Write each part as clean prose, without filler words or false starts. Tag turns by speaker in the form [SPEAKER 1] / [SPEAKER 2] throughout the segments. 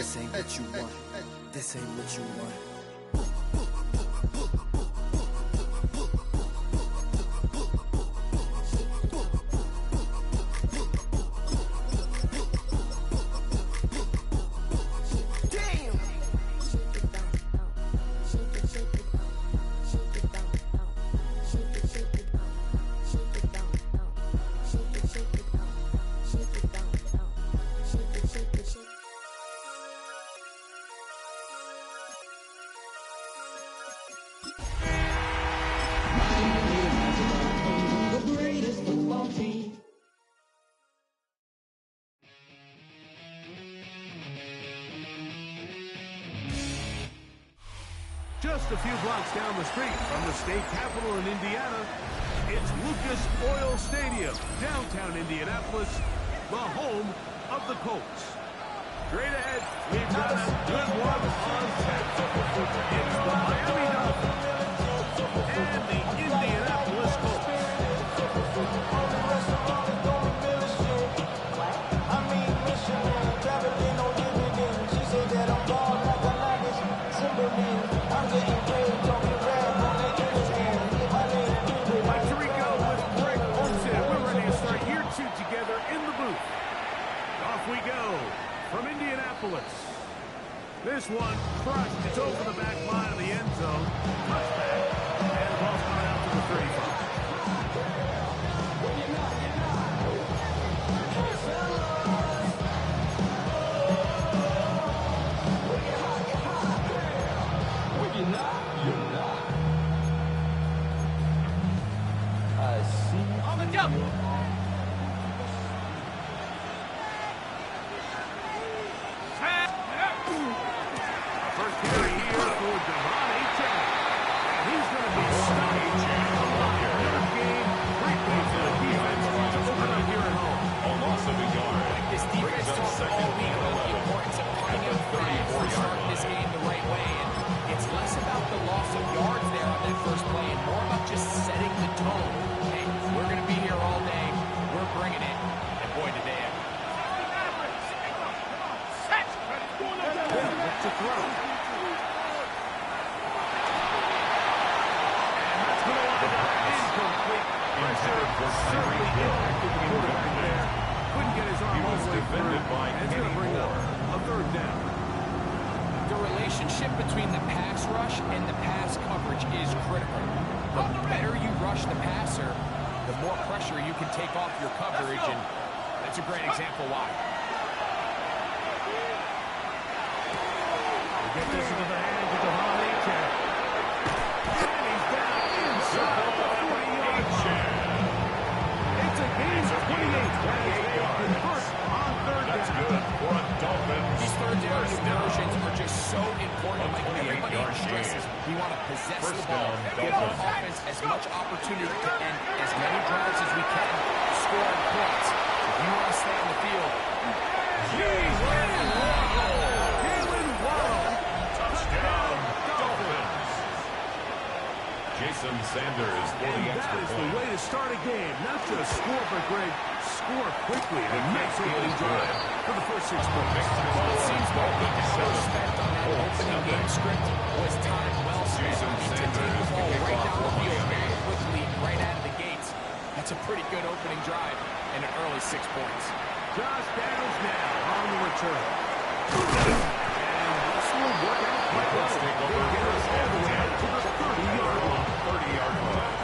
[SPEAKER 1] This ain't what you want. This ain't what you want.
[SPEAKER 2] Just a few blocks down the street from the state capitol in Indiana, it's Lucas Oil Stadium, downtown Indianapolis, the home of the Colts. Straight ahead, we've got a good one on tap. It's the Miami Dolphins and the Indianapolis Colts. Together in the booth. Off we go from Indianapolis. This one crushed. It's over the back line of the end zone. Touchback. And the ball's coming out to the 35.
[SPEAKER 3] You're not. I see. On the jump.
[SPEAKER 4] The relationship between the pass rush and the pass coverage is critical. The better you rush the passer, the more pressure you can take off your coverage, and that's a great example why.
[SPEAKER 2] Get this into the hands of Devon Achane. And he's down inside the 40-yard line. It's a gain of 28 yards. First on third down.
[SPEAKER 5] That's good for a Dolphins.
[SPEAKER 4] These third down conversions are just so important. Like everybody stresses, we want to possess the ball, give our offense as much opportunity to end as many drives as we can, scoring points. If you want to stay on the field,
[SPEAKER 5] Touchdown, Dolphins. Jason Sanders for the extra
[SPEAKER 2] point. That is
[SPEAKER 5] point.
[SPEAKER 2] the way to start a game. Not just score, but Greg, score quickly. A nice opening drive for the first 6 points.
[SPEAKER 4] Well, it seems like the hour spent on that opening game script was time well spent. To take the ball right down the field very quickly, right out of the gates. That's a pretty good opening drive and an early 6 points.
[SPEAKER 2] Josh Downs now on the return. And this will work out quite well. They get us all the way to the 30-yard line.
[SPEAKER 5] 30-yard line.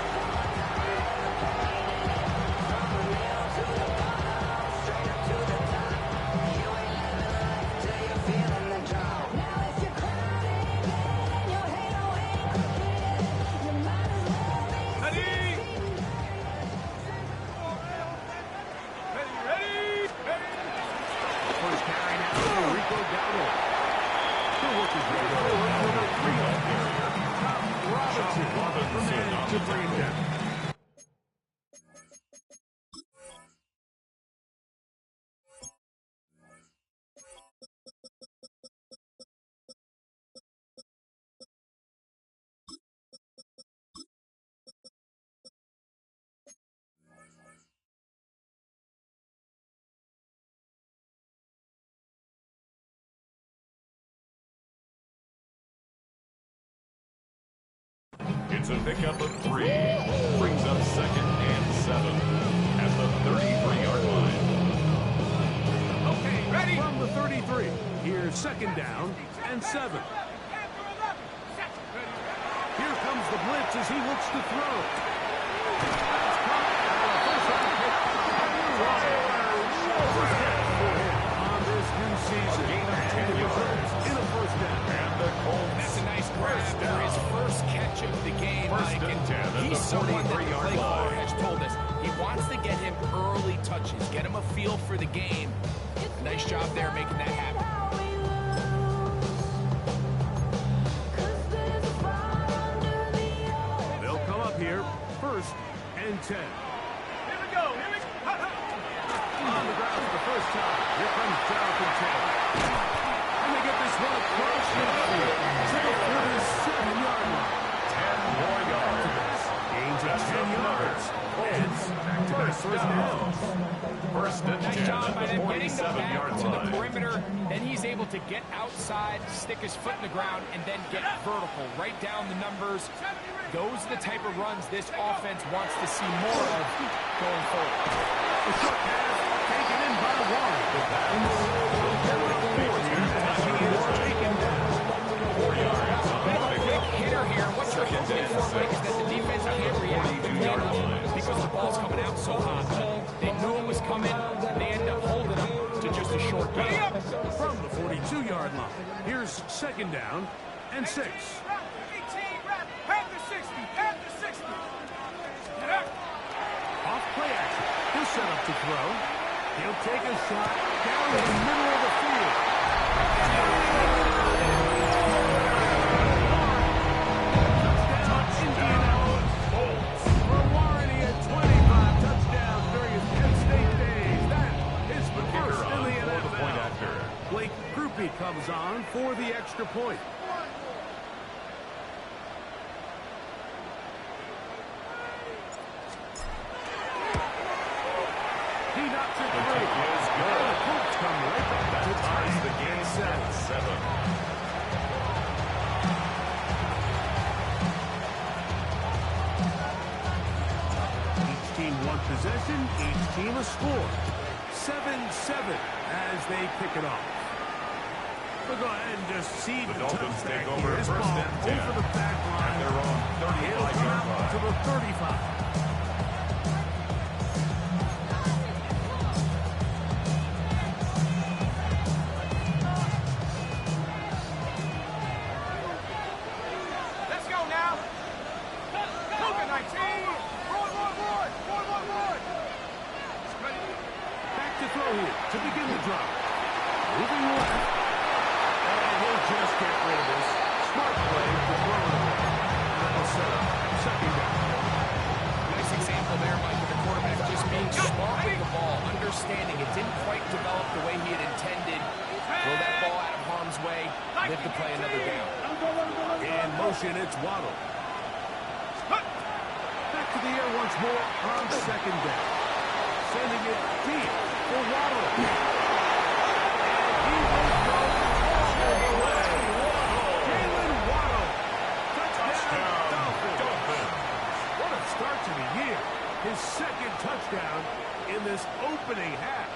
[SPEAKER 2] First carry now. Rico down
[SPEAKER 5] It's a pickup of 3. Brings up 2nd and 7 at the 33-yard line.
[SPEAKER 2] Okay, ready? From the 33, here's 2nd down and 7. Here comes the blitz as he looks to throw. That's caught. First down pick. First down for him on this new season. And it results in a first down.
[SPEAKER 5] And the Colts.
[SPEAKER 4] That's a nice grab for his first catch of the game.
[SPEAKER 5] First and 10 at
[SPEAKER 4] He's
[SPEAKER 5] the
[SPEAKER 4] someone that the
[SPEAKER 5] 43-yard
[SPEAKER 4] play caller
[SPEAKER 5] line.
[SPEAKER 4] has told us he wants to get him early touches, get him a feel for the game. Nice job there making that happen.
[SPEAKER 2] They'll come up here, 1st and 10. Here we go. On the ground for the first time. Here comes Jonathan Taylor. And they get this one across the field to the 47-yard line.
[SPEAKER 5] 10 more yards.
[SPEAKER 2] Gains of 10 yards. And back-to-back first downs.
[SPEAKER 5] First and 10
[SPEAKER 4] Nice job by
[SPEAKER 5] at the
[SPEAKER 4] them getting the back
[SPEAKER 5] 47-yard
[SPEAKER 4] to the
[SPEAKER 5] line.
[SPEAKER 4] perimeter. Then he's able to get outside, stick his foot in the ground, and then get vertical. Right down the numbers. Those are the type of runs this offense wants to see more of going forward.
[SPEAKER 2] The short pass taken in by Warren. Taken down.
[SPEAKER 5] 4 yards.
[SPEAKER 4] Quick hitter here. What you're hoping for, Mike, is that the defense can't react quickly enough because the ball's coming out so hot. They knew it was coming, and they ended up holding him to just a short gain.
[SPEAKER 2] From the 42-yard line. Here's 2nd down and 6. Off play action. He'll set up to throw. He'll take a shot down the middle of the field. Touchdown, Indianapolis. For Warren, he had 25 touchdowns during his Penn State days. That is the first in the
[SPEAKER 5] For the point
[SPEAKER 2] NFL.
[SPEAKER 5] after.
[SPEAKER 2] Blake Groupie comes on for the extra point. He knocks it
[SPEAKER 5] The
[SPEAKER 2] through.
[SPEAKER 5] kick is good.
[SPEAKER 2] The Colts come right back
[SPEAKER 5] That
[SPEAKER 2] to
[SPEAKER 5] ties
[SPEAKER 2] tie
[SPEAKER 5] the game at 7.
[SPEAKER 2] Each team one possession, each team a score. 7-7 as they kick it off. We'll go ahead and just see
[SPEAKER 5] The
[SPEAKER 2] the
[SPEAKER 5] Dolphins
[SPEAKER 2] touchback
[SPEAKER 5] take over
[SPEAKER 2] here. This
[SPEAKER 5] first
[SPEAKER 2] ball
[SPEAKER 5] and 10
[SPEAKER 2] over the back
[SPEAKER 5] at
[SPEAKER 2] line.
[SPEAKER 5] their own
[SPEAKER 2] It'll
[SPEAKER 5] 35-yard
[SPEAKER 2] come out to
[SPEAKER 5] line.
[SPEAKER 2] the 35.
[SPEAKER 4] Let's go now. Coca 19.
[SPEAKER 2] Back to throw here to begin the drive. Moving left. And he'll just get rid of this. Smart play to throw it away. That'll set up 2nd down.
[SPEAKER 4] Nice example there, Mike, of the quarterback just being smart with the ball, understanding it didn't quite develop the way he had intended. Throw that ball out of harm's way, live to play another down.
[SPEAKER 2] In motion, it's Waddle. Back to the air once more on 2nd down. Sending it deep for Waddle. And he will go all the way. Jalen Waddle. Touchdown, Dolphins. What a start to the year. His 2nd touchdown in this opening half.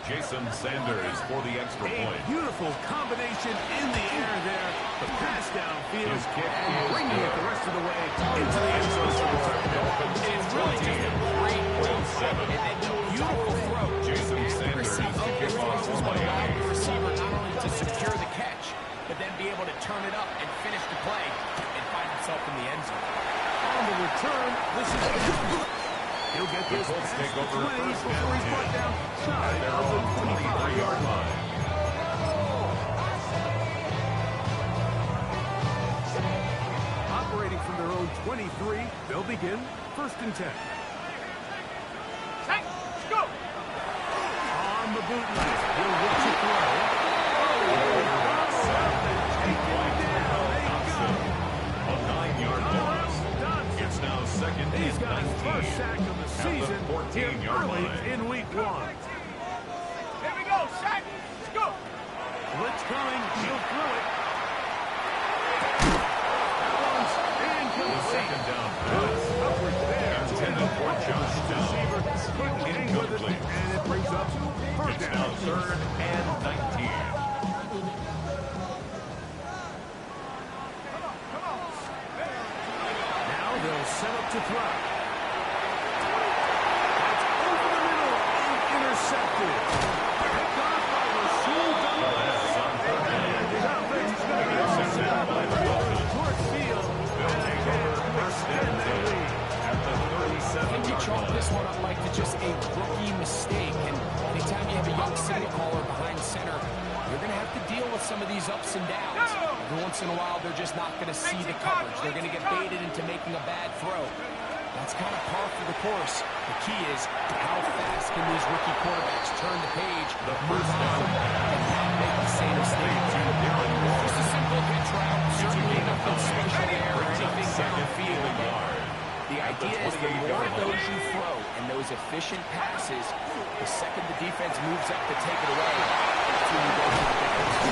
[SPEAKER 5] Jason Sanders for the extra
[SPEAKER 2] A
[SPEAKER 5] point.
[SPEAKER 2] beautiful combination in the air there. The pass downfield
[SPEAKER 5] His kick
[SPEAKER 2] and
[SPEAKER 5] is
[SPEAKER 2] bringing it
[SPEAKER 5] good.
[SPEAKER 2] the rest of the way into the end zone for the touchdown.
[SPEAKER 4] It's really just a great throw, and then a beautiful throw.
[SPEAKER 5] Jason
[SPEAKER 4] Accuracy
[SPEAKER 5] Sanders
[SPEAKER 4] of the
[SPEAKER 5] kicks off
[SPEAKER 4] throws
[SPEAKER 5] for
[SPEAKER 4] will allow
[SPEAKER 5] Miami.
[SPEAKER 4] the receiver not only to secure the catch, but then be able to turn it up and finish the play and find himself in the end zone.
[SPEAKER 2] On the return, this is he'll get
[SPEAKER 5] The
[SPEAKER 2] this
[SPEAKER 5] Colts
[SPEAKER 2] past
[SPEAKER 5] take
[SPEAKER 2] the
[SPEAKER 5] over
[SPEAKER 2] 20
[SPEAKER 5] first
[SPEAKER 2] before he's
[SPEAKER 5] and
[SPEAKER 2] brought
[SPEAKER 5] 10
[SPEAKER 2] down
[SPEAKER 5] at
[SPEAKER 2] shy
[SPEAKER 5] their
[SPEAKER 2] of the
[SPEAKER 5] own 23-yard line.
[SPEAKER 2] Operating from their own 23, they'll begin 1st and 10. Go! On the bootleg, he'll look to throw.
[SPEAKER 5] A 9-yard loss. It's now 2nd
[SPEAKER 2] He's
[SPEAKER 5] and
[SPEAKER 2] got his
[SPEAKER 5] 19
[SPEAKER 2] first sack of the
[SPEAKER 5] at
[SPEAKER 2] season
[SPEAKER 5] the
[SPEAKER 2] here
[SPEAKER 5] 14-yard
[SPEAKER 2] early
[SPEAKER 5] line.
[SPEAKER 2] in week 1.
[SPEAKER 4] Here we go, sack, go!
[SPEAKER 2] Blitz coming, he'll throw it. That one's incomplete.
[SPEAKER 5] second down pass. Intended for Josh Downs. Incomplete.
[SPEAKER 2] And it brings up third
[SPEAKER 5] It's
[SPEAKER 2] down.
[SPEAKER 5] now 3rd and 19.
[SPEAKER 2] Now they'll set up to throw. That's over the middle and intercepted. Picked off by Rasul Douglas.
[SPEAKER 5] That's on 3rd down.
[SPEAKER 2] His offense is going to be
[SPEAKER 5] Intercepted by the Dolphins.
[SPEAKER 2] towards field.
[SPEAKER 5] They'll take over 1st and 10 at the
[SPEAKER 4] I think you
[SPEAKER 5] 37-yard
[SPEAKER 4] chalk
[SPEAKER 5] line.
[SPEAKER 4] this one up, Mike, to just a rookie mistake. And anytime you have a young signal caller behind center, you're going to have to deal with some of these ups and downs. Every once in a while, they're just not going to see the coverage. They're going to get baited into making a bad throw. That's kind of par for the course. The key is how fast can these rookie quarterbacks turn the page, move on, and not make the same mistake. Just a simple hitch route, certainly nothing special there or anything downfield. The idea is the more of those you throw and those efficient passes, the second the defense moves up to take it away, that's when you go for the difference.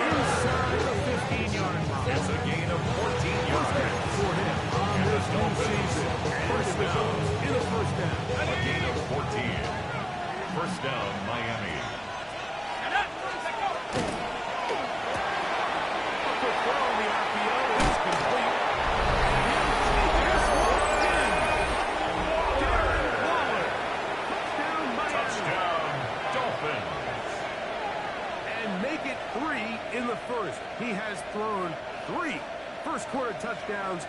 [SPEAKER 2] Inside the 15-yard line.
[SPEAKER 5] It's a gain of 14 yards
[SPEAKER 2] For him on this new season.
[SPEAKER 5] First down.
[SPEAKER 2] In the first down.
[SPEAKER 5] A gain of 14. First down, Miami.
[SPEAKER 2] The throw on the RPO is complete.
[SPEAKER 5] Touchdown, Dolphins.
[SPEAKER 2] And make it 3 in the first. He has thrown 3 first-quarter touchdowns.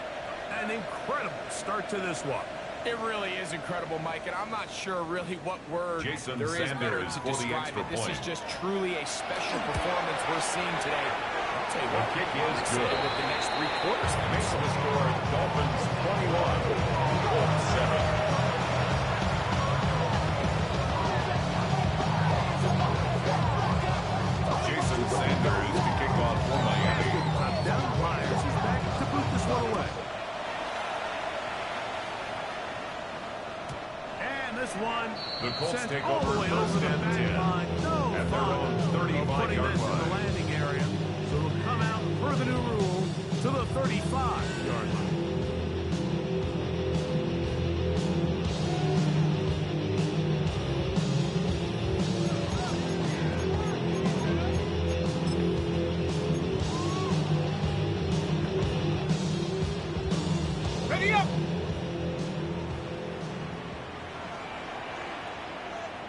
[SPEAKER 2] An incredible start to this one.
[SPEAKER 4] It really is incredible, Mike, and I'm not sure really what word
[SPEAKER 5] Jason
[SPEAKER 4] there is better
[SPEAKER 5] Sanders
[SPEAKER 4] to
[SPEAKER 5] for the
[SPEAKER 4] describe
[SPEAKER 5] extra
[SPEAKER 4] it. This
[SPEAKER 5] point.
[SPEAKER 4] is just truly a special performance we're seeing today. I'll tell you what,
[SPEAKER 5] The kick
[SPEAKER 4] I'm
[SPEAKER 5] is
[SPEAKER 4] excited
[SPEAKER 5] good.
[SPEAKER 4] with the next 3 quarters.
[SPEAKER 5] Makes the score Dolphins 21, Colts 7. Jason Sanders to kick off for Miami.
[SPEAKER 2] Down Myers. He's back to boot this one away. And this one
[SPEAKER 5] The Colts
[SPEAKER 2] sent
[SPEAKER 5] take
[SPEAKER 2] all the
[SPEAKER 5] over
[SPEAKER 2] way
[SPEAKER 5] first
[SPEAKER 2] over the
[SPEAKER 5] and
[SPEAKER 2] back
[SPEAKER 5] 10
[SPEAKER 2] line. No
[SPEAKER 5] at their
[SPEAKER 2] thought
[SPEAKER 5] own
[SPEAKER 2] of
[SPEAKER 5] 35-yard
[SPEAKER 2] putting this in the
[SPEAKER 5] line.
[SPEAKER 2] landing area. So it'll come out per the new rule to the 35-yard line.
[SPEAKER 4] Ready up!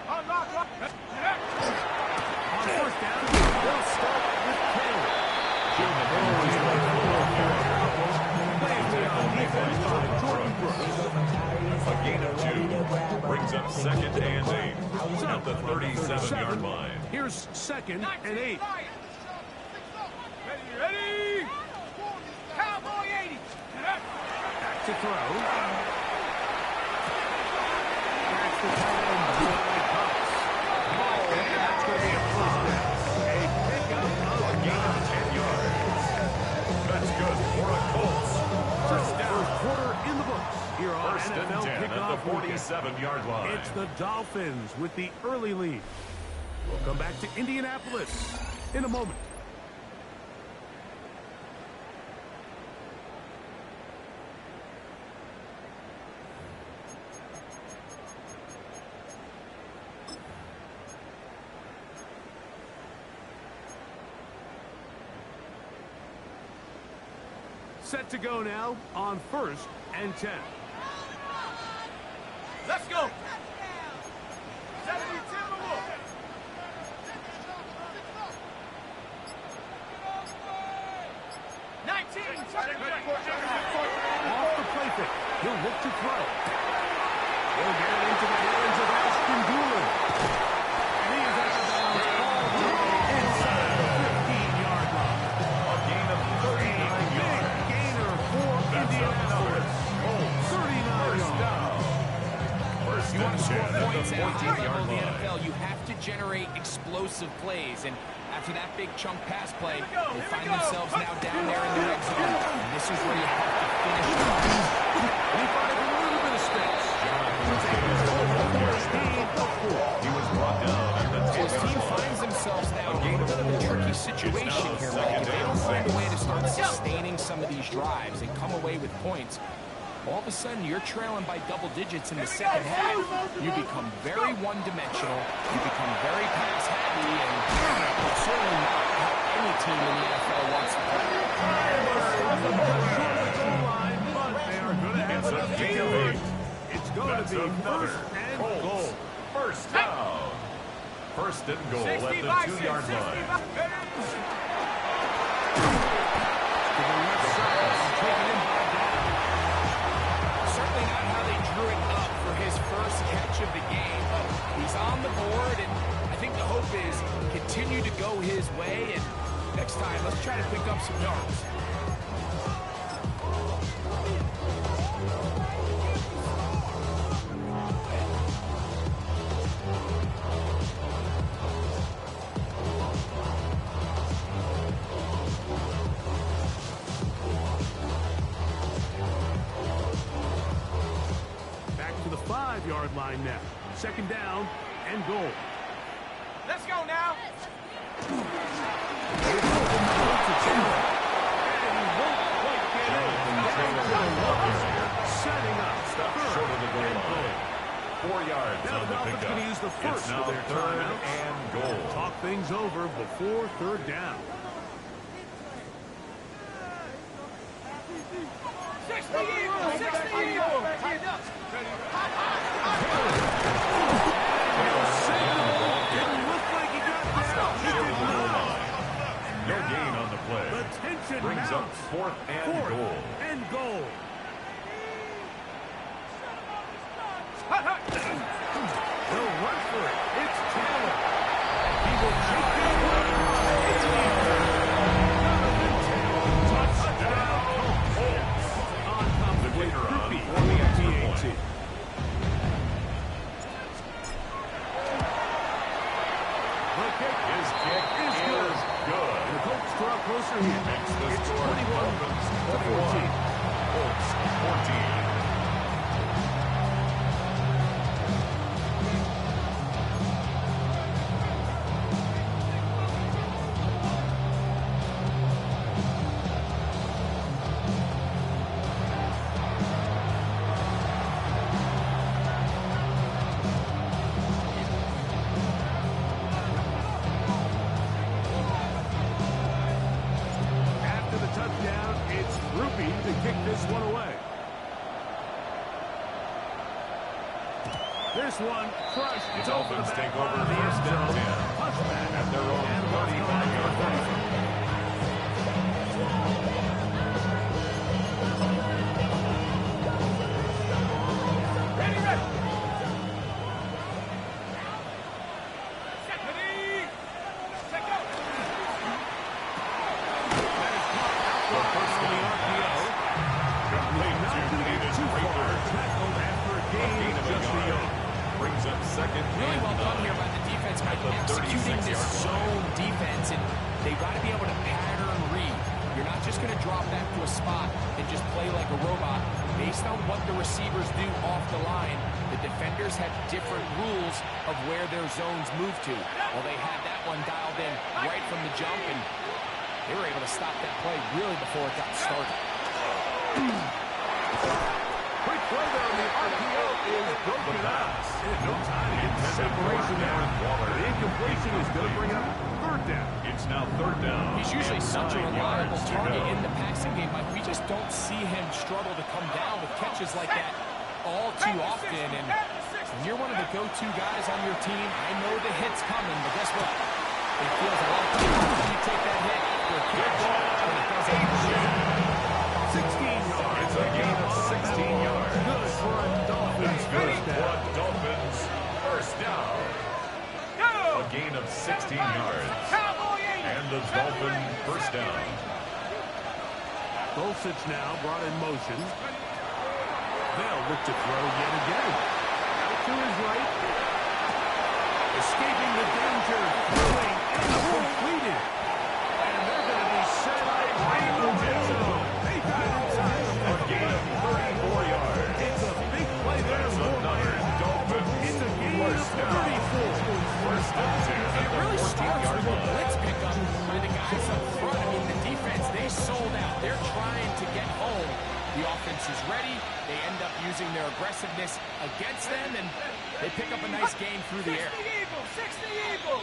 [SPEAKER 2] On first down, they'll start with Taylor.
[SPEAKER 5] A gain of 2 brings up 2nd and 8 at the 37-yard line.
[SPEAKER 2] Here's 2nd and 8.
[SPEAKER 6] Ready? Cowboy 80.
[SPEAKER 2] Back to throw. That's the tight end, Dwight Cox. And that's going to be a first down. A pickup of
[SPEAKER 5] A gain of 10 yards. That's good for a Colts. First down.
[SPEAKER 2] first quarter in the books here on
[SPEAKER 5] First and
[SPEAKER 2] NFL
[SPEAKER 5] 10 at
[SPEAKER 2] kickoff
[SPEAKER 5] the
[SPEAKER 2] weekend.
[SPEAKER 5] 47-yard line.
[SPEAKER 2] It's the Dolphins with the early lead. We'll come back to Indianapolis in a moment. Set to go now on first and 10.
[SPEAKER 6] Let's go. 70 Timberwolves.
[SPEAKER 2] Off the play fake. He'll look to throw. He'll get it into the hands of Ashton Doolin. And he is out of bounds all the way inside the 15-yard line.
[SPEAKER 5] A gain of 39 yards.
[SPEAKER 2] Big gainer for Indianapolis. 39 yards.
[SPEAKER 5] First
[SPEAKER 4] You want
[SPEAKER 5] and
[SPEAKER 4] to score
[SPEAKER 5] 10 at
[SPEAKER 4] points
[SPEAKER 5] the
[SPEAKER 4] at a high
[SPEAKER 5] 14-yard
[SPEAKER 4] level in the
[SPEAKER 5] line.
[SPEAKER 4] NFL, you have to generate explosive plays. And after that big chunk pass play, they find themselves now down there in the red zone. And this is where you have to finish strong.
[SPEAKER 2] He finds a little bit of space.
[SPEAKER 5] He was brought down at the
[SPEAKER 4] His
[SPEAKER 5] 10-yard
[SPEAKER 4] team
[SPEAKER 5] line.
[SPEAKER 4] finds themselves now in a bit of a tricky situation here, Mike. If they don't find a way to start sustaining some of these drives and come away with points, all of a sudden you're trailing by double digits in the second half. You become very one-dimensional, you become very pass-happy, and certainly not how any team in the NFL wants to play.
[SPEAKER 2] It's a gain of 8. It's going to be first and goal.
[SPEAKER 5] First down. First and goal at the 2-yard line.
[SPEAKER 4] Certainly not how they drew it up for his first catch of the game, but he's on the board, and I think the hope is continue to go his way, and next time, let's try to pick up some yards.
[SPEAKER 2] Back to the 5-yard line now. Second down and goal.
[SPEAKER 6] Let's go now.
[SPEAKER 2] Setting up.
[SPEAKER 5] Stop short of the goal line. 4 yards
[SPEAKER 2] Now
[SPEAKER 5] on
[SPEAKER 2] the
[SPEAKER 5] the
[SPEAKER 2] Dolphins
[SPEAKER 5] pickup.
[SPEAKER 2] can use the first
[SPEAKER 5] It's now
[SPEAKER 2] of their
[SPEAKER 5] third
[SPEAKER 2] timeouts
[SPEAKER 5] and goal.
[SPEAKER 2] Talk things over before third down.
[SPEAKER 6] 60 Eagles, 60 Eagles.
[SPEAKER 2] Didn't look like he got down. He did not.
[SPEAKER 5] No gain on the play.
[SPEAKER 2] The tension
[SPEAKER 5] Brings up
[SPEAKER 2] mounts.
[SPEAKER 5] fourth and goal.
[SPEAKER 2] And goal. They'll run for it. It's Taylor. He will take this one. It's touchdown. Colts. On top of the
[SPEAKER 5] kicker on
[SPEAKER 2] Groupie
[SPEAKER 5] for the extra
[SPEAKER 2] PAT.
[SPEAKER 5] point.
[SPEAKER 2] The kick
[SPEAKER 5] His kick is good.
[SPEAKER 2] And the Colts draw closer here.
[SPEAKER 5] Makes the
[SPEAKER 2] It's
[SPEAKER 5] score
[SPEAKER 2] 21
[SPEAKER 5] Dolphins
[SPEAKER 2] to 14.
[SPEAKER 5] 21. Colts 14.
[SPEAKER 2] After the touchdown, it's Groupie to kick this one away. This one crushed.
[SPEAKER 5] The
[SPEAKER 2] It's over
[SPEAKER 5] Dolphins
[SPEAKER 2] the back
[SPEAKER 5] take over
[SPEAKER 2] line of the end
[SPEAKER 5] first and
[SPEAKER 2] zone.
[SPEAKER 5] 10.
[SPEAKER 2] Touchback
[SPEAKER 5] At their own
[SPEAKER 2] And
[SPEAKER 5] 35-yard line.
[SPEAKER 6] Ready, ready. Ready. Check out.
[SPEAKER 2] The first on the RPO.
[SPEAKER 5] Complete
[SPEAKER 2] Not
[SPEAKER 5] to
[SPEAKER 2] going to get
[SPEAKER 5] Davis
[SPEAKER 2] too far.
[SPEAKER 5] Rader.
[SPEAKER 2] Tackled after a
[SPEAKER 5] A
[SPEAKER 2] gain
[SPEAKER 5] gain
[SPEAKER 2] of
[SPEAKER 5] of a
[SPEAKER 2] just a
[SPEAKER 5] yard.
[SPEAKER 2] yard.
[SPEAKER 5] Brings up second
[SPEAKER 4] Really
[SPEAKER 5] and
[SPEAKER 4] well done
[SPEAKER 5] 9.
[SPEAKER 4] here by the defense by
[SPEAKER 5] the
[SPEAKER 4] executing
[SPEAKER 5] 36-yard
[SPEAKER 4] this
[SPEAKER 5] line.
[SPEAKER 4] zone defense, and they've got to be able to pattern read. You're not just going to drop back to a spot and just play like a robot. Based on what the receivers do off the line, the defenders have different rules of where their zones move to. Well, they had that one dialed in right from the jump, and they were able to stop that play really before it got started.
[SPEAKER 2] Quick play there on the RPO is broken up. No time to get separation there. The incompletion is going to bring up third down.
[SPEAKER 5] It's now third down.
[SPEAKER 4] He's usually
[SPEAKER 5] and
[SPEAKER 4] such a
[SPEAKER 5] 9
[SPEAKER 4] reliable
[SPEAKER 5] yards to
[SPEAKER 4] target
[SPEAKER 5] go.
[SPEAKER 4] in the passing game, Mike. We just don't see him struggle to come down with catches like that all too often. And when you're one of the go-to guys on your team, I know the hit's coming, but guess what? It feels a lot tougher when you take that hit for a catch than it does on the
[SPEAKER 2] 16 yards.
[SPEAKER 5] It's a gain of 16 yards.
[SPEAKER 2] Good for a Dolphins first
[SPEAKER 5] For
[SPEAKER 2] down.
[SPEAKER 5] Dolphins, first down. A gain of 16 yards.
[SPEAKER 6] Cowboy 80.
[SPEAKER 5] And the Dolphin first down.
[SPEAKER 2] Dulcich now brought in motion. They'll look to throw yet again. Out to his right. Escaping the danger. Throwing and completed. And they're going to be set up right in the red zone. They got inside.
[SPEAKER 5] A gain of 34 yards.
[SPEAKER 2] It's a big play there.
[SPEAKER 5] That's another Dolphins
[SPEAKER 2] It's a gain of
[SPEAKER 5] first down.
[SPEAKER 2] 34.
[SPEAKER 5] First and 10 at
[SPEAKER 4] It
[SPEAKER 5] the
[SPEAKER 4] really starts
[SPEAKER 5] 14-yard
[SPEAKER 4] with a
[SPEAKER 5] line.
[SPEAKER 4] blitz pickup where the guys up front, I mean, the defense, they is sold out. They're trying to get home. The offense is ready. They end up using their aggressiveness against them, and they pick up a nice gain through the air.
[SPEAKER 6] 60 Eagle!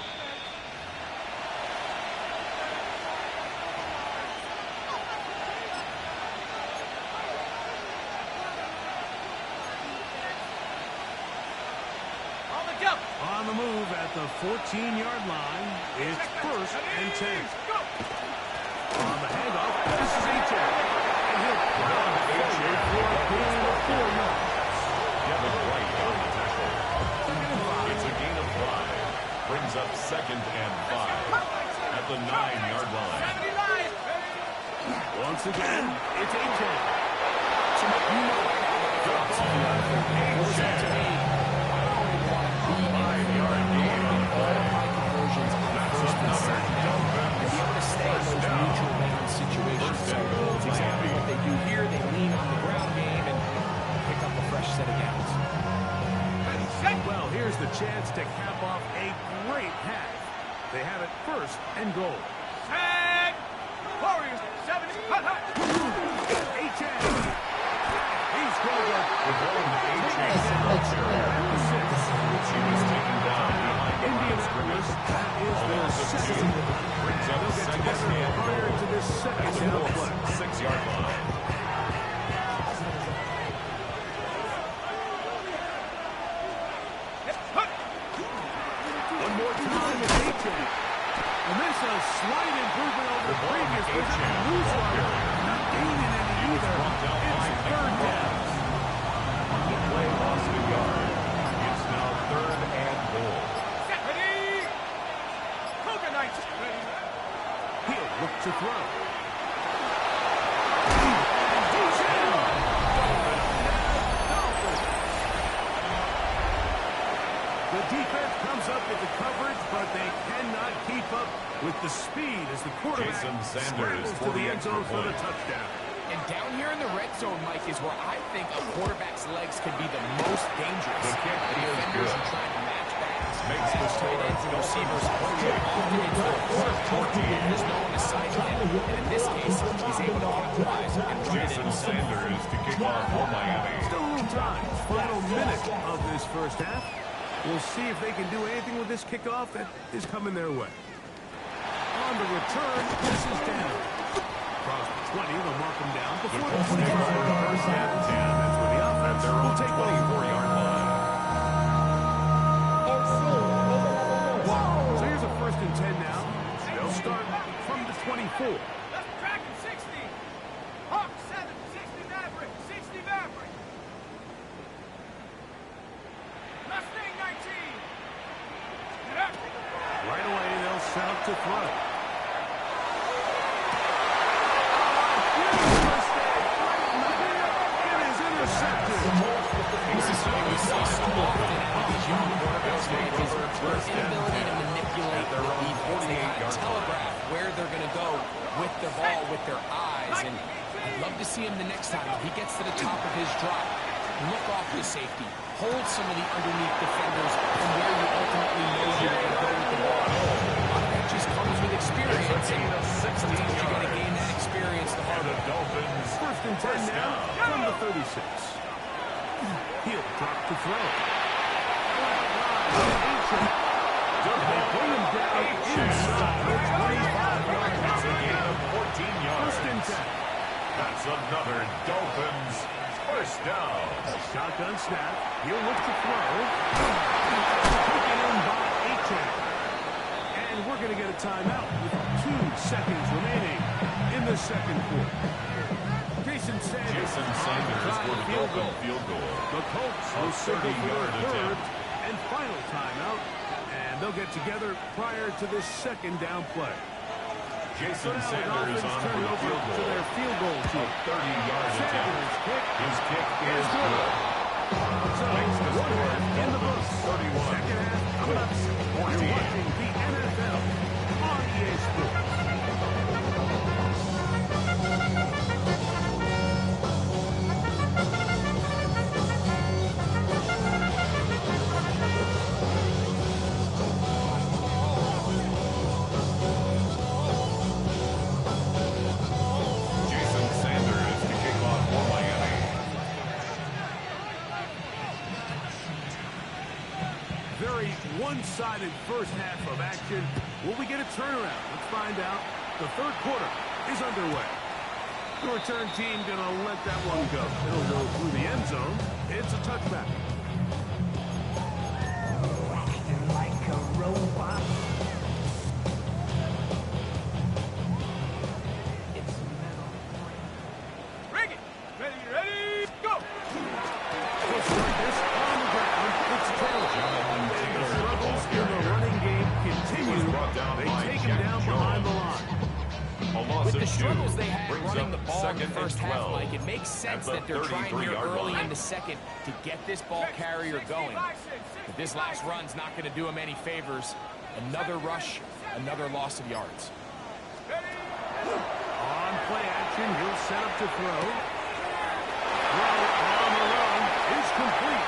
[SPEAKER 6] On the jump!
[SPEAKER 2] On the move at the 14-yard line, it's 1st and 10. On the handoff, this is A-Check. And he'll ground A-Check for a gain of 4 yards.
[SPEAKER 5] Kevin Wright on the tackle. It's a gain of 5. Brings up 2nd and 5 at the 9-yard line.
[SPEAKER 2] Once again, it's A-Check.
[SPEAKER 4] So, you know what?
[SPEAKER 5] A-Check. 5-yard gain on all
[SPEAKER 4] Conversions on first and second down. And be able to stay in those mutual land situations. So it's exactly what they do here. They lean on the ground game and pick up a fresh set of downs.
[SPEAKER 2] Well, here's the chance to cap off a great half. They have it 1st and goal.
[SPEAKER 6] Tag! Warriors, 70. Hut, hut.
[SPEAKER 2] A-Check. He's going up.
[SPEAKER 5] The ball to A-Check at the 6. He was taken down behind the line of scrimmage.
[SPEAKER 2] That is their second.
[SPEAKER 5] Brings up
[SPEAKER 2] They'll get
[SPEAKER 5] 2nd
[SPEAKER 2] together
[SPEAKER 5] and
[SPEAKER 2] prior
[SPEAKER 5] goal
[SPEAKER 2] to this second
[SPEAKER 5] at the
[SPEAKER 2] down
[SPEAKER 5] Colts'
[SPEAKER 2] play.
[SPEAKER 5] 6-yard line.
[SPEAKER 2] One more time with A-Check. And this is a slight improvement over the previous
[SPEAKER 5] A-Check.
[SPEAKER 2] loose runner. Not gaining any either.
[SPEAKER 5] Brought down by
[SPEAKER 2] It's 3rd down.
[SPEAKER 5] The play lost a yard. It's now 3rd and goal.
[SPEAKER 6] Ready? Cougar Knights. Ready?
[SPEAKER 2] He'll look to throw. The defense comes up with the coverage, but they cannot keep up with the speed as the quarterback
[SPEAKER 5] Jason Sanders
[SPEAKER 2] scrambles
[SPEAKER 5] for
[SPEAKER 2] to
[SPEAKER 5] the
[SPEAKER 2] the end zone
[SPEAKER 5] extra
[SPEAKER 2] for the
[SPEAKER 5] point.
[SPEAKER 2] touchdown.
[SPEAKER 4] And down here in the red zone, Mike, is where I think a quarterback's legs can be the most dangerous.
[SPEAKER 5] The kick
[SPEAKER 4] The
[SPEAKER 5] is
[SPEAKER 4] defenders
[SPEAKER 5] good.
[SPEAKER 4] are trying to match backs.
[SPEAKER 5] Makes the
[SPEAKER 4] Tight
[SPEAKER 5] score
[SPEAKER 4] ends and receivers often into the fourth. There's no one to side him. And in this case, he's able to capitalize and run it
[SPEAKER 5] Jason
[SPEAKER 4] himself.
[SPEAKER 5] Sanders to kick off for Miami.
[SPEAKER 2] Still a little time, final minute of this first half. We'll see if they can do anything with this kickoff that is coming their way. On the return, this is down. Across the 20, they'll mark him down
[SPEAKER 5] The
[SPEAKER 2] before
[SPEAKER 5] Colts
[SPEAKER 2] the
[SPEAKER 5] now for the first and 10.
[SPEAKER 2] That's where the
[SPEAKER 5] At
[SPEAKER 2] offense
[SPEAKER 5] their
[SPEAKER 2] will
[SPEAKER 5] own
[SPEAKER 2] take over.
[SPEAKER 5] 24-yard line.
[SPEAKER 2] So here's a 1st and 10 now. They'll start from the 24.
[SPEAKER 6] Let's track him 60. Hawk 7, 60 Maverick, 60 Maverick. Mustang 19. Get up.
[SPEAKER 2] Right away, they'll set up to throw. It is intercepted.
[SPEAKER 4] This is something we see so often out of these young quarterbacks, man, is their inability to manipulate the defense. They kind of telegraph where they're going to go with their ball, with their eyes. And I'd love to see him the next time. If he gets to the top of his drop, look off the safety. Hold some of the underneath defenders from where you ultimately know you're going to go with the ball. A lot of that just comes with experience. And sometimes you got to gain that experience the hard way.
[SPEAKER 5] Dolphins
[SPEAKER 2] 1st and 10 now from the 36. He'll drop to throw. They bring him down inside the 25-yard line.
[SPEAKER 5] It's a gain of 14 yards.
[SPEAKER 2] 1st and 10.
[SPEAKER 5] That's another Dolphins first down.
[SPEAKER 2] Shotgun snap. He'll look to throw. Taken in by A-Check. And we're going to get a timeout with 2 seconds remaining in the second quarter. Jason Sanders
[SPEAKER 5] for the Dolphin field goal.
[SPEAKER 2] The Colts will signal for
[SPEAKER 5] 30-yard
[SPEAKER 2] their 3rd
[SPEAKER 5] attempt.
[SPEAKER 2] and final timeout. And they'll get together prior to this 2nd down play.
[SPEAKER 5] Jason
[SPEAKER 2] So now the
[SPEAKER 5] Sanders
[SPEAKER 2] Dolphins
[SPEAKER 5] on
[SPEAKER 2] turn
[SPEAKER 5] for the
[SPEAKER 2] over
[SPEAKER 5] field
[SPEAKER 2] to
[SPEAKER 5] goal.
[SPEAKER 2] their field goal
[SPEAKER 5] A
[SPEAKER 2] team.
[SPEAKER 5] 30-yard attempt.
[SPEAKER 2] Sanders' kick
[SPEAKER 5] His kick is
[SPEAKER 2] is good.
[SPEAKER 5] good.
[SPEAKER 2] So,
[SPEAKER 5] Makes the
[SPEAKER 2] one
[SPEAKER 5] score
[SPEAKER 2] half in the books.
[SPEAKER 5] 31.
[SPEAKER 2] Second half coming up. You're
[SPEAKER 5] 14.
[SPEAKER 2] watching the NFL on EA Sports. one-sided first half of action. Will we get a turnaround? Let's find out. The third quarter is underway. The return team gonna let that one go. It'll go through the end zone. It's a touchback.
[SPEAKER 6] Acting like a robot. It's metal. Rig it! Ready, go!
[SPEAKER 2] We'll start this on the ground. It's trailing. The struggles in the running game continue. They take him down behind the line.
[SPEAKER 4] With the struggles they had running the ball in the first half, Mike, it makes sense that they're trying here early in the second to get this ball carrier going. But this last run's not going to do him any favors. Another rush, another loss of yards.
[SPEAKER 2] On play action, he'll set up to throw. Throw on the run is complete.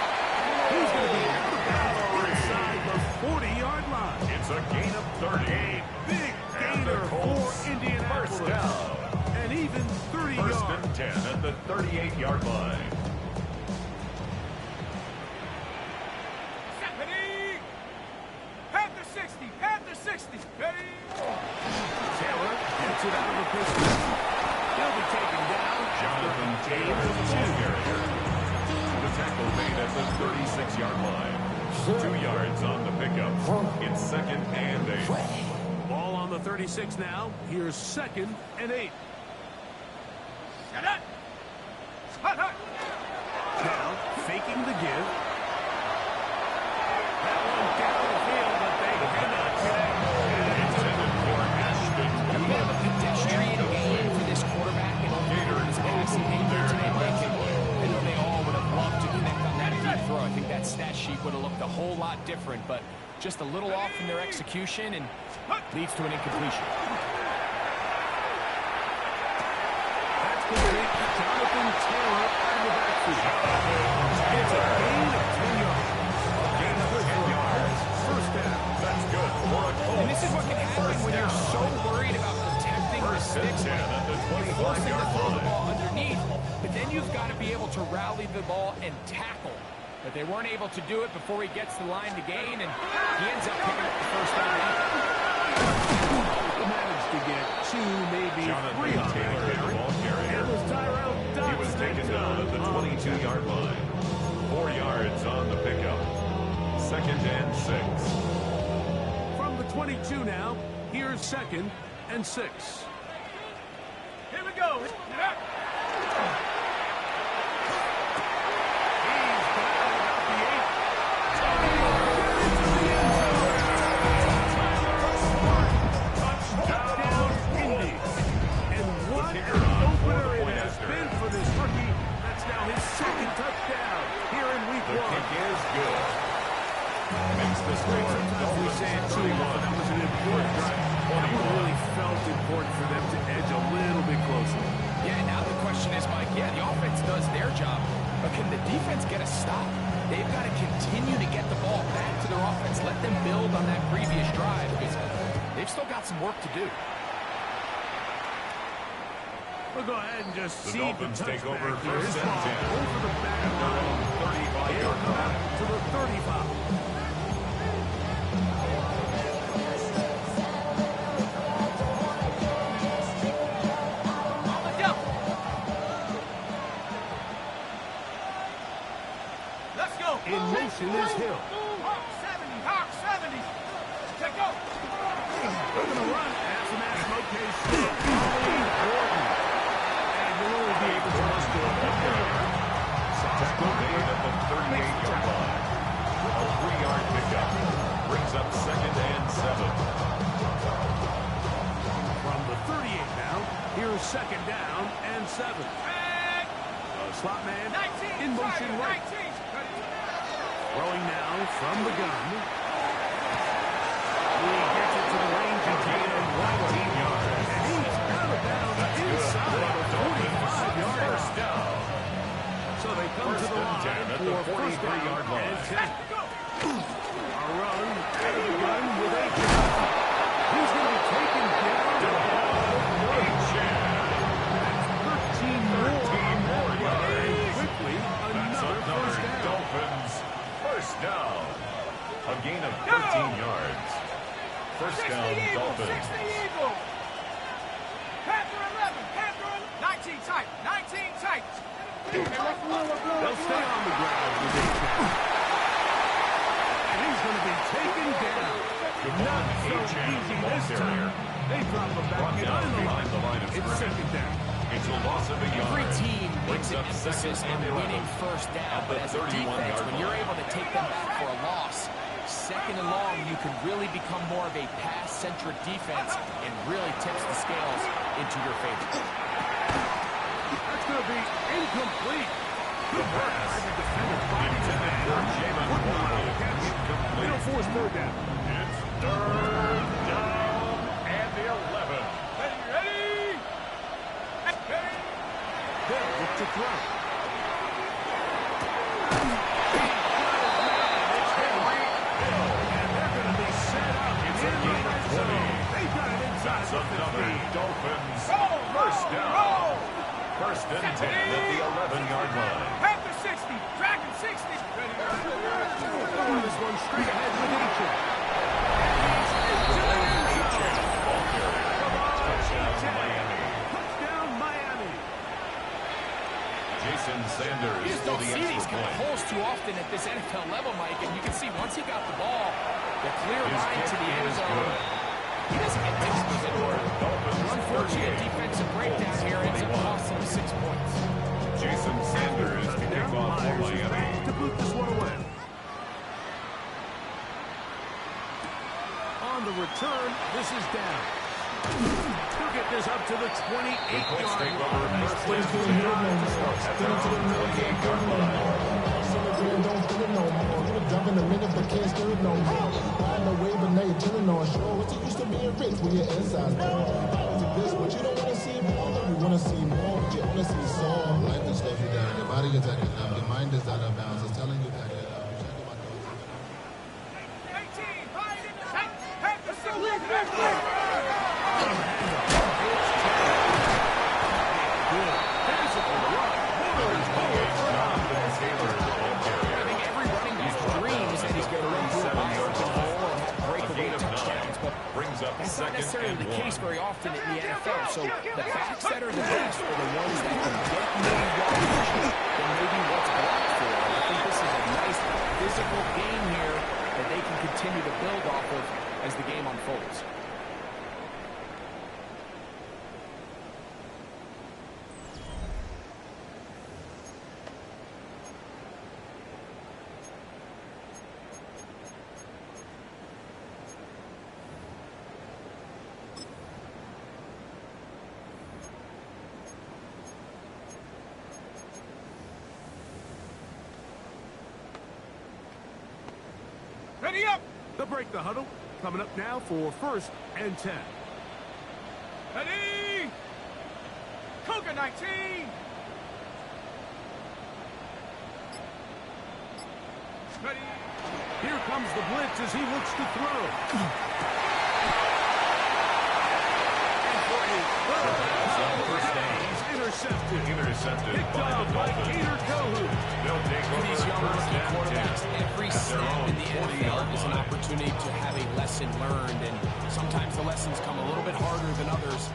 [SPEAKER 2] He's going to be out of bounds inside the 40-yard line.
[SPEAKER 5] It's a gain of 30.
[SPEAKER 2] Big gainer for Indianapolis.
[SPEAKER 5] First down.
[SPEAKER 2] And even 30
[SPEAKER 5] First
[SPEAKER 2] yards.
[SPEAKER 5] and 10 at the 38-yard line.
[SPEAKER 6] Ready! Panther 60! Panther 60! Ready!
[SPEAKER 2] Taylor gets it out of the pistol. He'll be taken down.
[SPEAKER 5] Jonathan Taylor is the ball carrier. The tackle made at the 36-yard line. 2 yards on the pickup. It's second and 8.
[SPEAKER 2] Ball on the 36 now. Here's second and 8.
[SPEAKER 6] Shut up! Hot, hot!
[SPEAKER 2] Now faking the give. That one down the field, but they cannot connect.
[SPEAKER 5] Intended for Ashton.
[SPEAKER 4] A bit of a pedestrian game for this quarterback and his passing game here today, Mike. I know they all would have loved to connect on that deep throw. I think that stat sheet would have looked a whole lot different, but just a little off in their execution and leads to an incompletion.
[SPEAKER 2] That's complete to Jonathan Taylor out of the backfield. It's a gain of 10 yards.
[SPEAKER 5] Gain of 10 yards.
[SPEAKER 2] First down.
[SPEAKER 5] That's good for a Colts.
[SPEAKER 4] And this is what can happen when you're so worried about protecting the
[SPEAKER 5] First and
[SPEAKER 4] sticks.
[SPEAKER 5] 10 at the
[SPEAKER 4] You force them to
[SPEAKER 5] 25-yard
[SPEAKER 4] throw the
[SPEAKER 5] line.
[SPEAKER 4] ball underneath, but then you've got to be able to rally the ball and tackle. But they weren't able to do it before he gets the line to gain, and he ends up picking up the first down.
[SPEAKER 2] He managed to get 2, maybe 3
[SPEAKER 5] Jonathan
[SPEAKER 2] on that
[SPEAKER 5] Taylor is the
[SPEAKER 2] carry.
[SPEAKER 5] ball carrier.
[SPEAKER 2] It was Tyrell
[SPEAKER 5] He
[SPEAKER 2] Dodson
[SPEAKER 5] was taken
[SPEAKER 2] that
[SPEAKER 5] down at the
[SPEAKER 2] time.
[SPEAKER 5] 22-yard line. 4 yards on the pickup. Second and 6.
[SPEAKER 2] From the 22 now, here's second and 6.
[SPEAKER 6] Here we go! Get up!
[SPEAKER 2] He's got it about the 8. Touchdown, Indy. And what an opener it has been for this rookie. That's now his second touchdown here in week
[SPEAKER 5] The
[SPEAKER 2] 1.
[SPEAKER 5] kick is good. Makes the score
[SPEAKER 2] Sometimes we say it too long. That was an important drive. That one really felt important for them to edge a little bit closer.
[SPEAKER 4] Yeah, now the question is, Mike, the offense does their job, but can the defense get a stop? They've got to continue to get the ball back to their offense. Let them build on that previous drive because they've still got some work to do.
[SPEAKER 2] We'll go ahead and just
[SPEAKER 5] The
[SPEAKER 2] see
[SPEAKER 5] Dolphins
[SPEAKER 2] the
[SPEAKER 5] take over
[SPEAKER 2] touchback here.
[SPEAKER 5] first
[SPEAKER 2] His
[SPEAKER 5] and
[SPEAKER 2] ball
[SPEAKER 5] 10.
[SPEAKER 2] over the back
[SPEAKER 5] At their own
[SPEAKER 2] line.
[SPEAKER 5] 35-yard
[SPEAKER 2] He'll come
[SPEAKER 5] line.
[SPEAKER 2] out to the 35.
[SPEAKER 6] On the jump! Let's go!
[SPEAKER 2] In motion is Hill.
[SPEAKER 6] Hawk 70! Hawk 70! Check go!
[SPEAKER 2] They're going to run as the mass location. And will only be able to muster a 1 yard.
[SPEAKER 5] Tackle made at the 38-yard line. A 3-yard pickup. Brings up second and 7.
[SPEAKER 2] From the 38 now, here's second down and 7.
[SPEAKER 6] And
[SPEAKER 2] Slot man
[SPEAKER 6] 19!
[SPEAKER 2] in motion right.
[SPEAKER 6] 19! Ready?
[SPEAKER 2] Throwing now from the gun. He gets it to the range and gain of 19 yards. And he's out of bounds inside the 45-yard
[SPEAKER 5] First
[SPEAKER 2] line.
[SPEAKER 5] down.
[SPEAKER 2] So they come
[SPEAKER 5] First
[SPEAKER 2] to the
[SPEAKER 5] and
[SPEAKER 2] line
[SPEAKER 5] 10 at
[SPEAKER 2] for
[SPEAKER 5] the
[SPEAKER 2] first down
[SPEAKER 5] 43-yard line.
[SPEAKER 2] and 10.
[SPEAKER 6] Go!
[SPEAKER 2] A run out of the gun with Aiken. He's going to be taken down.
[SPEAKER 5] Aiken.
[SPEAKER 2] That's 13 more yards. And quickly,
[SPEAKER 5] That's
[SPEAKER 2] another
[SPEAKER 5] another
[SPEAKER 2] first down.
[SPEAKER 5] Dolphins first down. A gain of 13 First
[SPEAKER 6] 60
[SPEAKER 5] down,
[SPEAKER 6] Eagles,
[SPEAKER 5] Dolphins.
[SPEAKER 6] 60 Eagles. Panther 11, Panther 19 tight, 19 tight.
[SPEAKER 2] They'll stay on the ground with this down. And he's going to be taken down. Not so easy this time. They drop him back behind the line. It's second down.
[SPEAKER 5] It's a loss of a yard.
[SPEAKER 4] Every team makes
[SPEAKER 5] Brings
[SPEAKER 4] an
[SPEAKER 5] up
[SPEAKER 4] emphasis
[SPEAKER 5] second
[SPEAKER 4] on
[SPEAKER 5] and
[SPEAKER 4] winning
[SPEAKER 5] 11.
[SPEAKER 4] first down,
[SPEAKER 5] At the
[SPEAKER 4] but as a
[SPEAKER 5] 31
[SPEAKER 4] defense,
[SPEAKER 5] yard
[SPEAKER 4] when you're
[SPEAKER 5] line.
[SPEAKER 4] able to take them back for a loss, second and long, you can really become more of a pass-centric defense and really tips the scales into your favor.
[SPEAKER 2] That's going to be incomplete. Good work by the defender. Fighting the man. Wouldn't allow the catch. They'll force third down.
[SPEAKER 5] It's third down and the 11.
[SPEAKER 6] Ready?
[SPEAKER 2] They'll look to throw. And they're going to be set up in the red zone. They got it inside
[SPEAKER 5] That's
[SPEAKER 2] the
[SPEAKER 5] another
[SPEAKER 2] 15.
[SPEAKER 5] Dolphins
[SPEAKER 6] Roll,
[SPEAKER 5] first
[SPEAKER 6] roll,
[SPEAKER 5] down.
[SPEAKER 6] roll.
[SPEAKER 5] First and 10 at the 11-yard line.
[SPEAKER 6] Panther 60, Dragon 60. Ready?
[SPEAKER 2] Throwing this one straight ahead with Aiken.
[SPEAKER 5] Touchdown, Miami.
[SPEAKER 2] Touchdown, Miami.
[SPEAKER 5] Jason Sanders
[SPEAKER 4] You just
[SPEAKER 5] for
[SPEAKER 4] don't
[SPEAKER 5] the
[SPEAKER 4] see these
[SPEAKER 5] extra
[SPEAKER 4] kind of
[SPEAKER 5] point.
[SPEAKER 4] holes too often at this NFL level, Mike, and you can see once he got the ball, the clear
[SPEAKER 5] His
[SPEAKER 4] line to the
[SPEAKER 5] kick
[SPEAKER 4] end
[SPEAKER 5] is
[SPEAKER 4] zone.
[SPEAKER 5] good.
[SPEAKER 4] He doesn't get mixed into it.
[SPEAKER 5] Dolphins
[SPEAKER 4] Unfortunate
[SPEAKER 5] 38.
[SPEAKER 4] defensive breakdown here ends up
[SPEAKER 5] 21.
[SPEAKER 4] costing him 6 points.
[SPEAKER 5] Jason Sanders to kick off for Miami.
[SPEAKER 2] To boot this one away. On the return, this is down. He'll get this up to the 28-yard
[SPEAKER 5] Take
[SPEAKER 2] line.
[SPEAKER 5] over first and 10 at their own 28-yard line.
[SPEAKER 7] Don't feel it no more. Gonna jump in a minute, but can't stir it no more. Riding the wave, but now you're turning on shore. What's it used to being rich when your inside's born? Bottles of this, but you don't wanna see more. You wanna see more, but you wanna see some. Life will slow you down. Your body is acting up. Your mind is out of bounds. It's telling you that you're up. You check about those.
[SPEAKER 6] 18, right in the tight. Panther 60.
[SPEAKER 4] I think every running back dreams that he's going to run through a wide open hole and have breakaway touchdowns, but
[SPEAKER 5] Brings up
[SPEAKER 4] that's not
[SPEAKER 5] second
[SPEAKER 4] necessarily
[SPEAKER 5] and
[SPEAKER 4] the case
[SPEAKER 5] 1.
[SPEAKER 4] very often in the NFL. So the backs that are the best are the ones that can get more yardage than maybe what's blocked for. And I think this is a nice physical game here that they can continue to build off of as the game unfolds.
[SPEAKER 6] Ready up.
[SPEAKER 2] They'll break the huddle. Coming up now for first and 10.
[SPEAKER 6] Ready. Cougar 19. Ready.
[SPEAKER 2] Here comes the blitz as he looks to throw.
[SPEAKER 5] First down.
[SPEAKER 2] He's intercepted.
[SPEAKER 5] Intercepted
[SPEAKER 2] Picked
[SPEAKER 5] by
[SPEAKER 2] off
[SPEAKER 5] the
[SPEAKER 2] by
[SPEAKER 5] Dolphins.
[SPEAKER 2] Gator Kohu.
[SPEAKER 5] They'll take
[SPEAKER 4] For
[SPEAKER 5] over
[SPEAKER 4] these young
[SPEAKER 5] first
[SPEAKER 4] rookie
[SPEAKER 5] and 10
[SPEAKER 4] quarterbacks, every
[SPEAKER 5] at their
[SPEAKER 4] snap
[SPEAKER 5] own
[SPEAKER 4] in the
[SPEAKER 5] 40-yard
[SPEAKER 4] NFL is an
[SPEAKER 5] line.
[SPEAKER 4] opportunity to have a lesson learned, and sometimes the lessons come a little bit harder than others.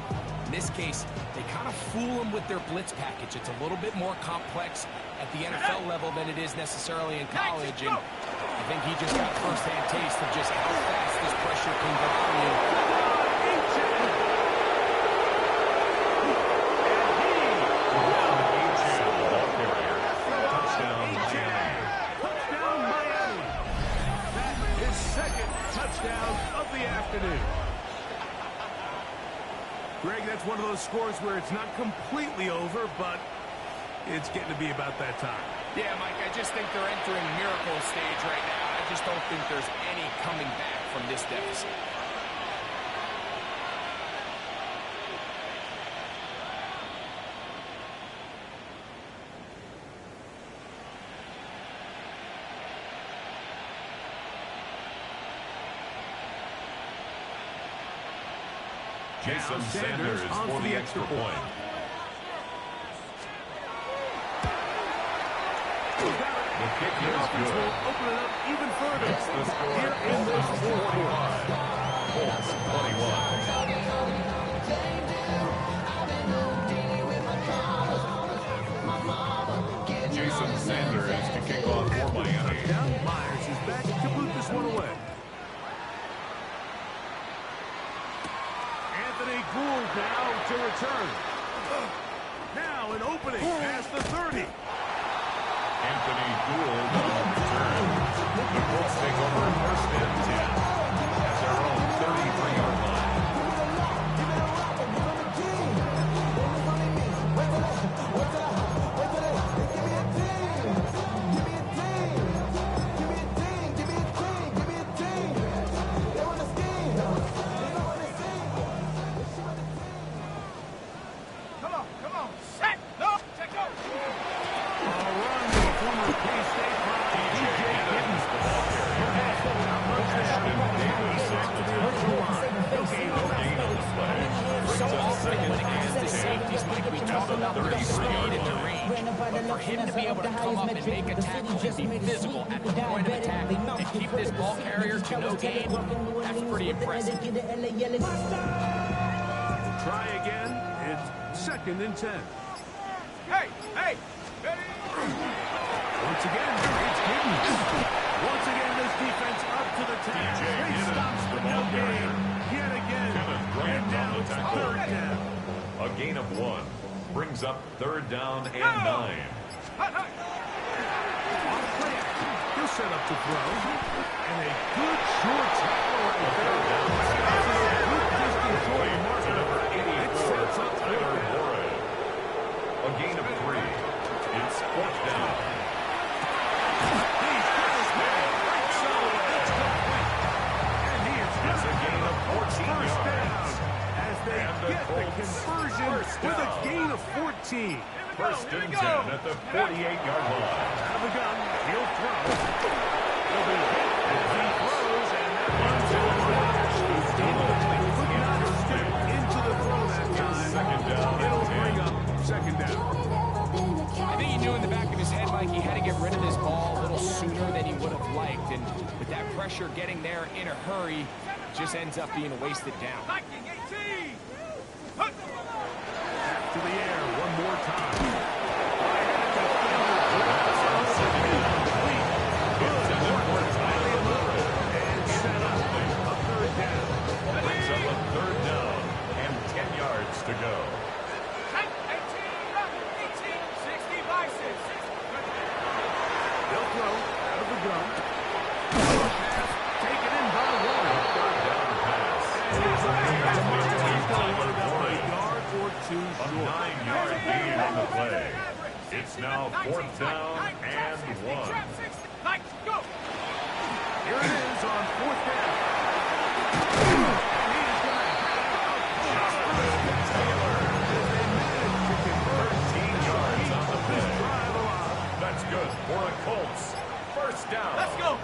[SPEAKER 4] In this case, they kind of fool them with their blitz package. It's a little bit more complex at the NFL level than it is necessarily in college, and I think he just got a first-hand taste of just how fast this pressure can go on you.
[SPEAKER 2] Touchdown, Miami. That is second touchdown of the afternoon. Greg, that's one of those scores where it's not completely over, but it's getting to be about that time.
[SPEAKER 4] Yeah, Mike, I just think they're entering miracle stage right now. I just don't think there's any coming back from this deficit.
[SPEAKER 5] Jason Sanders for the extra point. The kick
[SPEAKER 2] The
[SPEAKER 5] is
[SPEAKER 2] offense
[SPEAKER 5] good.
[SPEAKER 2] will open it up even further
[SPEAKER 5] The score
[SPEAKER 2] here in this fourth quarter.
[SPEAKER 5] 45. Colts 21. Jason Sanders to kick off for Miami.
[SPEAKER 2] Myers is back to boot this one away. Anthony Gould now to return. Now an opening past the 30.
[SPEAKER 5] Anthony Gould on return. The Colts take over first and 10 at their own 33-yard line.
[SPEAKER 4] For him to be able to come up and make a tackle and be physical at the point of attack and keep this ball carrier to no gain, that's pretty impressive.
[SPEAKER 2] Try again. It's 2nd and 10.
[SPEAKER 6] Hey, hey, ready?
[SPEAKER 2] Once again, it's Giddens. Once again, this defense up to the task. He stops the no gain. Yet again. And now it's 3rd down.
[SPEAKER 5] A gain of 1 brings up 3rd down and 9.
[SPEAKER 2] He'll set up to throw. And a good short tackle right there. Good distance short marker. It sets up Tyler Boyd.
[SPEAKER 5] A gain of 3. It's 4th down.
[SPEAKER 2] He's got his man. Breaks over. It's complete. And he is
[SPEAKER 5] It's a gain of 14
[SPEAKER 2] first down.
[SPEAKER 5] yards.
[SPEAKER 2] As they get the conversion with a gain of 14.
[SPEAKER 5] 1st and 10 at the 48-yard line.
[SPEAKER 2] Out of the gun, he'll throw. He'll be hit as he throws, and that one's in the flash. Could not step into the throw that time.
[SPEAKER 5] 2nd down.
[SPEAKER 2] It'll bring up 2nd down.
[SPEAKER 4] I think he knew in the back of his head, Mike, he had to get rid of this ball a little sooner than he would have liked. And with that pressure getting there in a hurry, just ends up being a wasted down.
[SPEAKER 6] Lightning 18.
[SPEAKER 2] Back to the air one more time. And set up a 3rd down.
[SPEAKER 5] Brings up a 3rd down and 10 yards to go.
[SPEAKER 6] 18, 60 by 6.
[SPEAKER 2] They'll throw out of the gun. Taken in by Warren.
[SPEAKER 5] 3rd down pass.
[SPEAKER 2] And he's going to a yard or 2
[SPEAKER 5] A
[SPEAKER 2] short.
[SPEAKER 5] 9-yard gain on the play. It's now 4th down and 1.
[SPEAKER 6] Go.
[SPEAKER 2] Here it is on 4th down.
[SPEAKER 5] Taylor. 13 yards on the play. That's good for the Colts. 1st down.
[SPEAKER 6] Let's go.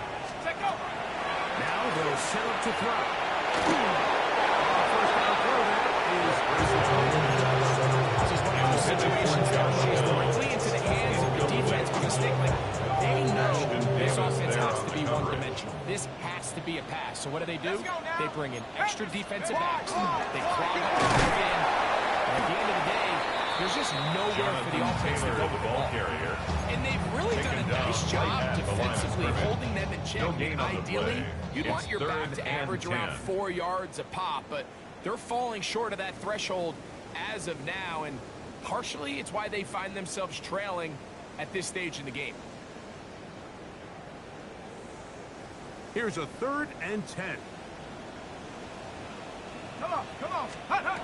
[SPEAKER 6] Check go.
[SPEAKER 2] Now they'll set up to throw. First down throw that is
[SPEAKER 4] This is one of those situations that plays directly into the hands of the defense because they know this offense has to be one-dimensional. This has to be a pass. So what do? They bring in extra defensive backs. They clog up the back end. And at the end of the day, there's just nowhere for the offense to go with the ball.
[SPEAKER 5] Carrier.
[SPEAKER 4] And they've really done a nice job defensively holding them in check.
[SPEAKER 5] No gain on the
[SPEAKER 4] Ideally,
[SPEAKER 5] play.
[SPEAKER 4] you'd
[SPEAKER 5] It's
[SPEAKER 4] want your
[SPEAKER 5] 3rd
[SPEAKER 4] back to
[SPEAKER 5] and
[SPEAKER 4] average
[SPEAKER 5] 10.
[SPEAKER 4] around 4 yards a pop, but they're falling short of that threshold as of now, and partially it's why they find themselves trailing at this stage in the game.
[SPEAKER 2] Here's a 3rd and 10.
[SPEAKER 6] Come on. Hut, hut.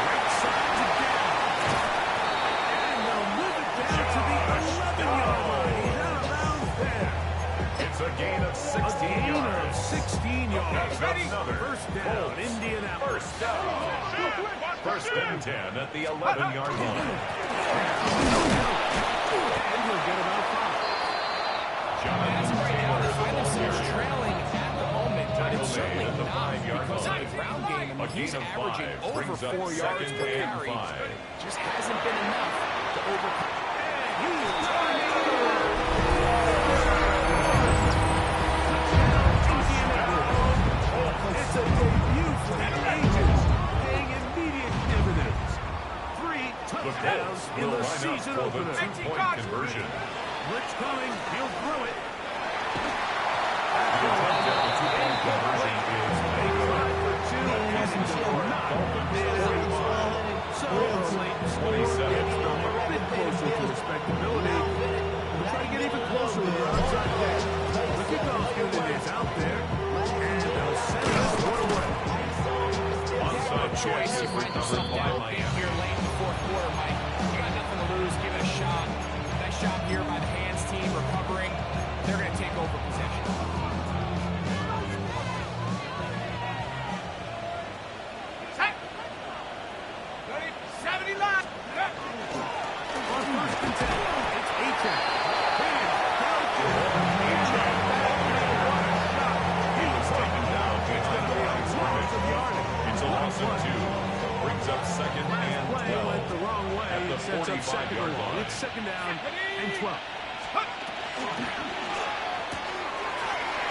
[SPEAKER 2] Right side to down. And they'll move it down to the 11-yard line. He's out of bounds there.
[SPEAKER 5] It's a gain of 16
[SPEAKER 2] A gain
[SPEAKER 5] yards.
[SPEAKER 2] of 16 yards.
[SPEAKER 5] Another.
[SPEAKER 2] First down,
[SPEAKER 5] Colts.
[SPEAKER 2] Indianapolis.
[SPEAKER 5] 1st down. 1st and 10 at the 11-yard line.
[SPEAKER 2] And he'll get about 5.
[SPEAKER 4] As of right now, they find themselves trailing at the moment, but it's certainly
[SPEAKER 5] at the
[SPEAKER 4] not
[SPEAKER 5] 5-yard
[SPEAKER 4] because of
[SPEAKER 5] line.
[SPEAKER 4] the ground game. I
[SPEAKER 5] A
[SPEAKER 4] mean, he's
[SPEAKER 5] gain of
[SPEAKER 4] averaging
[SPEAKER 5] 5
[SPEAKER 4] over
[SPEAKER 5] brings up
[SPEAKER 4] 4 yards
[SPEAKER 5] 2nd
[SPEAKER 4] per
[SPEAKER 5] and
[SPEAKER 4] carry.
[SPEAKER 5] 5.
[SPEAKER 4] Just hasn't been enough to overcome.
[SPEAKER 2] And he is
[SPEAKER 5] line up
[SPEAKER 2] season
[SPEAKER 5] for the
[SPEAKER 2] opener.
[SPEAKER 5] two-point conversion.
[SPEAKER 2] Blitz coming. He'll throw it.
[SPEAKER 5] The attempt at the two-point conversion is
[SPEAKER 2] They tried for two. And
[SPEAKER 5] Colts score.
[SPEAKER 2] not
[SPEAKER 5] Dolphins
[SPEAKER 2] did it.
[SPEAKER 5] 35.
[SPEAKER 2] So early.
[SPEAKER 5] 27.
[SPEAKER 2] Gets them a bit closer to respectability. We'll try to get even closer with their outside kick. The kickoff unit is out there. And they'll send this one away.
[SPEAKER 5] Onside
[SPEAKER 4] Choice.
[SPEAKER 5] kick
[SPEAKER 4] You
[SPEAKER 5] is
[SPEAKER 4] find
[SPEAKER 5] recovered
[SPEAKER 4] yourself
[SPEAKER 5] by
[SPEAKER 4] down big
[SPEAKER 5] Miami.
[SPEAKER 4] here late in the fourth quarter, Mike. You got nothing to lose. Give it a shot. Nice job here by the hands team recovering. They're going to take over possession.
[SPEAKER 6] Set. Ready? 70 line.
[SPEAKER 2] On first and 10, it's A-Check.
[SPEAKER 5] He was taken down behind the line of scrimmage. It's a loss of 2. Brings up second and
[SPEAKER 2] Play
[SPEAKER 5] 12.
[SPEAKER 2] went the wrong way.
[SPEAKER 5] At the
[SPEAKER 2] It sets up second
[SPEAKER 5] 45-yard
[SPEAKER 2] and long.
[SPEAKER 5] line.
[SPEAKER 2] It's second down and 12.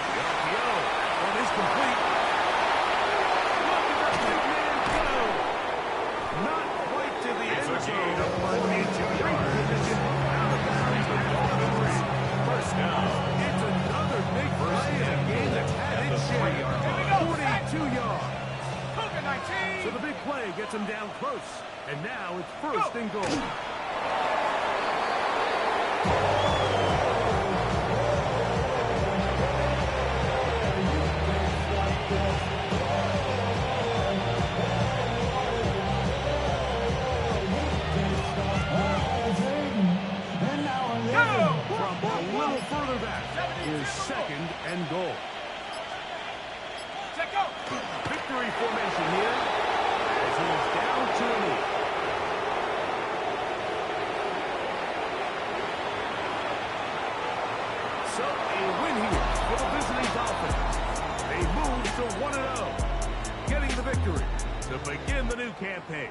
[SPEAKER 2] The RPO. One is complete. Look at that big man go. Not quite to the
[SPEAKER 5] It's
[SPEAKER 2] end
[SPEAKER 5] a gain
[SPEAKER 2] zone,
[SPEAKER 5] of
[SPEAKER 2] but in
[SPEAKER 5] 42
[SPEAKER 2] great
[SPEAKER 5] yards.
[SPEAKER 2] position. Out of bounds at the 3.
[SPEAKER 5] First down.
[SPEAKER 2] It's another big play in a game that's had
[SPEAKER 5] At the
[SPEAKER 2] its share.
[SPEAKER 5] 3-yard line.
[SPEAKER 2] 42 yards.
[SPEAKER 6] Hook at 19.
[SPEAKER 2] So the big play gets him down close. And now it's first and goal. From a little further back is second and goal.
[SPEAKER 6] Check go.
[SPEAKER 2] Victory formation here as he's down to a knee. So a win here for the visiting Dolphins. They move to 1-0, getting the victory to begin the new campaign.